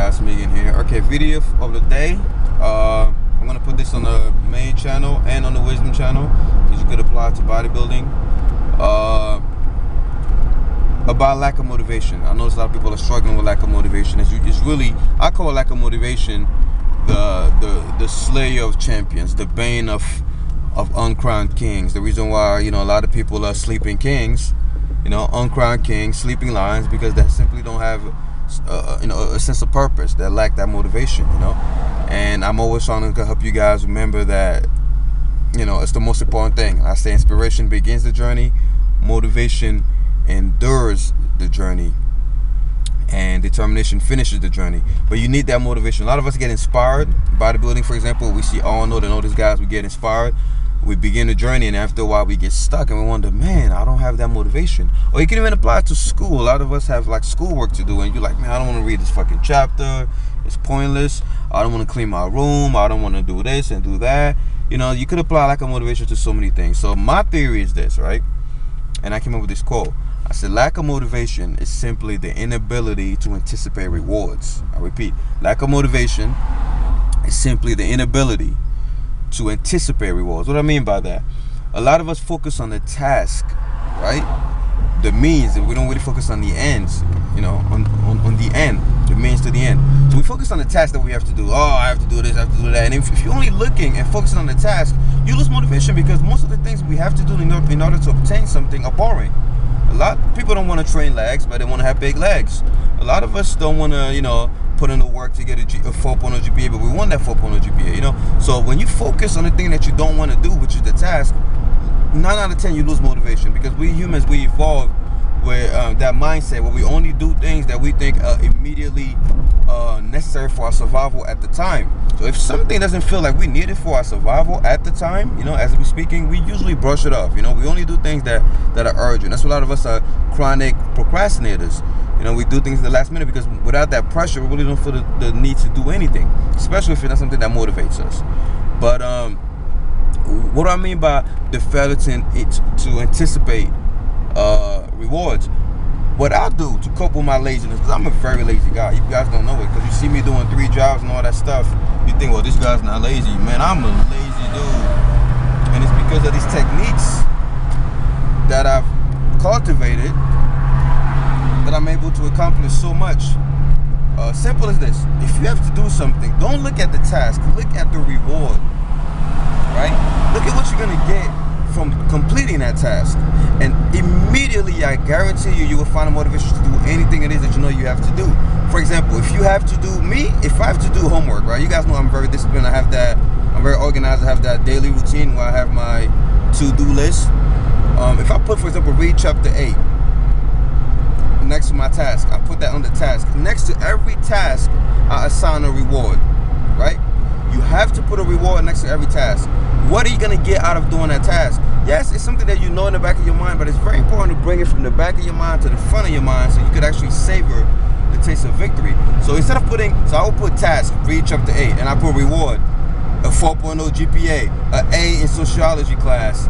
guys, Megan here. Okay, video of the day. I'm gonna put this on the main channel and on the wisdom channel because you could apply it to bodybuilding. About lack of motivation. I notice a lot of people are struggling with lack of motivation. It's really, I call lack of motivation the slayer of champions, the bane of uncrowned kings. The reason why a lot of people are sleeping kings, uncrowned kings, sleeping lions, because they simply don't have a sense of purpose. They lack that motivation. And I'm always trying to help you guys remember that it's the most important thing. I say inspiration begins the journey, motivation endures the journey, and determination finishes the journey. But you need that motivation. A lot of us get inspired. Bodybuilding, for example, we see Arnold and all these guys. We get inspired, we begin the journey, and after a while we get stuck and we wonder, man, I don't have that motivation. Or you can even apply it to school. A lot of us have like schoolwork to do, and you're like, man, I don't want to read this fucking chapter, it's pointless, I don't want to clean my room, I don't want to do this and do that. You could apply lack of motivation to so many things. So my theory is this, right? And I came up with this quote. I said, lack of motivation is simply the inability to anticipate rewards. I repeat, lack of motivation is simply the inability to anticipate rewards. What do I mean by that? A lot of us focus on the task, right? The means, and we don't really focus on the ends, on the end, the means to the end. So we focus on the task that we have to do. Oh, I have to do this, I have to do that. And if you're only looking and focusing on the task, you lose motivation, because most of the things we have to do in order to obtain something are boring. A lot of people don't want to train legs, but they want to have big legs. A lot of us don't want to, put in the work to get a 4.0 GPA, but we want that 4.0 GPA, So when you focus on the thing that you don't want to do, which is the task, 9 out of 10 you lose motivation, because we humans, we evolve with that mindset where we only do things that we think are immediately necessary for our survival at the time. So if something doesn't feel like we need it for our survival at the time, as we're speaking, we usually brush it off. We only do things that are urgent. That's why a lot of us are chronic procrastinators. We do things at the last minute because without that pressure, we really don't feel the need to do anything, especially if it's not something that motivates us. But what do I mean by the failure to anticipate rewards? What I do to cope with my laziness, because I'm a very lazy guy. You guys don't know it, because you see me doing 3 jobs and all that stuff. You think, well, this guy's not lazy. Man, I'm a lazy dude. And it's because of these techniques that I've cultivated that I'm able to accomplish so much. Simple as this. If you have to do something, don't look at the task, look at the reward, right? Look at what you're going to get from completing that task, and immediately, I guarantee you will find a motivation to do anything it is that you have to do. For example, if you have to do if I have to do homework, right? You guys know I'm very disciplined. I'm very organized. I have that daily routine where I have my to-do list. If I put, for example, read chapter 8 next to my task, I put that on the task. Next to every task, I assign a reward, right? You have to put a reward next to every task. What are you going to get out of doing that task? Yes, it's something that in the back of your mind, but it's very important to bring it from the back of your mind to the front of your mind so you could actually savor the taste of victory. So instead of I will put task, read chapter 8, and I put reward, a 4.0 GPA, an A in sociology class,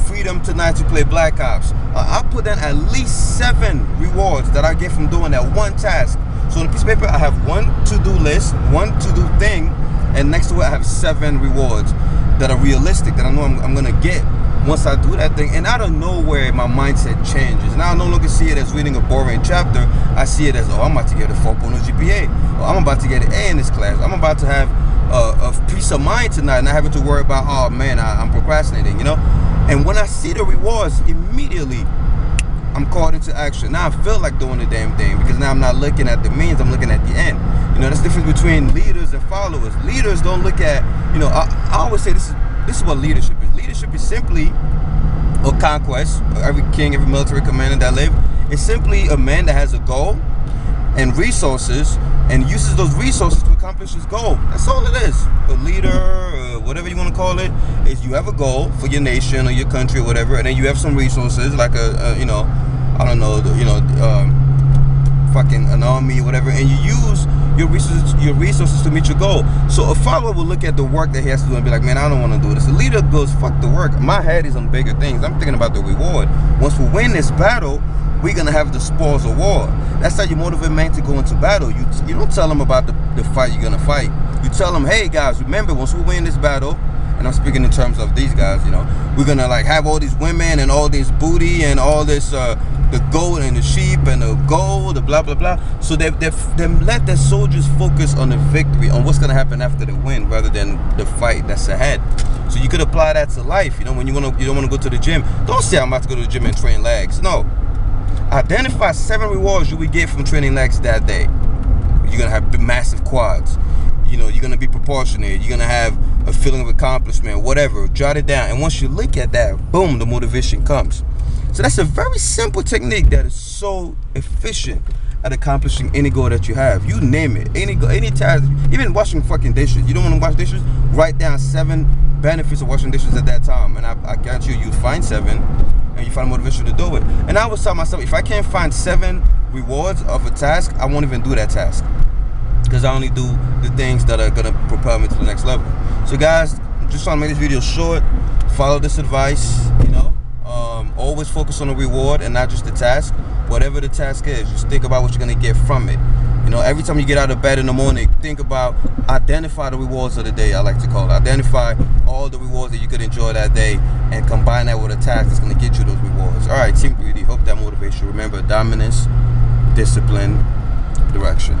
freedom tonight to play Black Ops. I'll put down at least 7 rewards that I get from doing that one task. So on a piece of paper, I have one to-do list, one to-do thing, and next to it I have 7 rewards that are realistic, that I know I'm gonna get once I do that thing. And out of nowhere, my mindset changes. Now I no longer see it as reading a boring chapter. I see it as, I'm about to get a 4.0 GPA, or I'm about to get an A in this class. I'm about to have a peace of mind tonight, not having to worry about, oh man, I'm procrastinating, And when I see the rewards, immediately I'm called into action. Now I feel like doing the damn thing, because now I'm not looking at the means, I'm looking at the end. That's the difference between leaders and followers. Leaders don't look at, I always say this is what leadership is. Leadership is simply a conquest. Every king, every military commander that lived, is simply a man that has a goal and resources, and uses those resources to accomplish his goal. That's all it is. A leader, whatever you want to call it, is you have a goal for your nation or your country or whatever, and then you have some resources like fucking an army or whatever, and you use your resources to meet your goal. So a follower will look at the work that he has to do and be like, man, I don't want to do this. The leader goes, fuck the work. My head is on bigger things. I'm thinking about the reward. Once we win this battle, we're gonna have the spoils of war. That's how you motivate men to go into battle. You don't tell them about the fight you're gonna fight. You tell them, hey guys, remember, once we win this battle, and I'm speaking in terms of these guys, you know, we're gonna like have all these women and all this booty and all this the goat and the sheep and the gold, the blah blah blah. So they let their soldiers focus on the victory, on what's gonna happen after the win, rather than the fight that's ahead. So you could apply that to life. You know, when you don't want to go to the gym, don't say I'm about to go to the gym and train legs. No. Identify 7 rewards you will get from training legs that day. You're gonna have massive quads. You know, you're gonna be proportionate. You're gonna have a feeling of accomplishment, whatever. Jot it down. And once you look at that, boom, the motivation comes. So that's a very simple technique that is so efficient at accomplishing any goal that you have. You name it. Any goal, any task, even washing fucking dishes. You don't want to wash dishes? Write down 7 benefits of washing dishes at that time. And I guarantee you, you'll find 7. And you find motivation to do it. And I always tell myself, if I can't find 7 rewards of a task, I won't even do that task, because I only do the things that are gonna propel me to the next level. So guys, I'm just trying to make this video short. Follow this advice. You know, always focus on the reward and not just the task. Whatever the task is, just think about what you're gonna get from it. You know, every time you get out of bed in the morning, think about, identify the rewards of the day, I like to call it. Identify all the rewards that you could enjoy that day and combine that with a task that's going to get you those rewards. All right, Team Greedy, hope that motivates you. Remember, dominance, discipline, direction.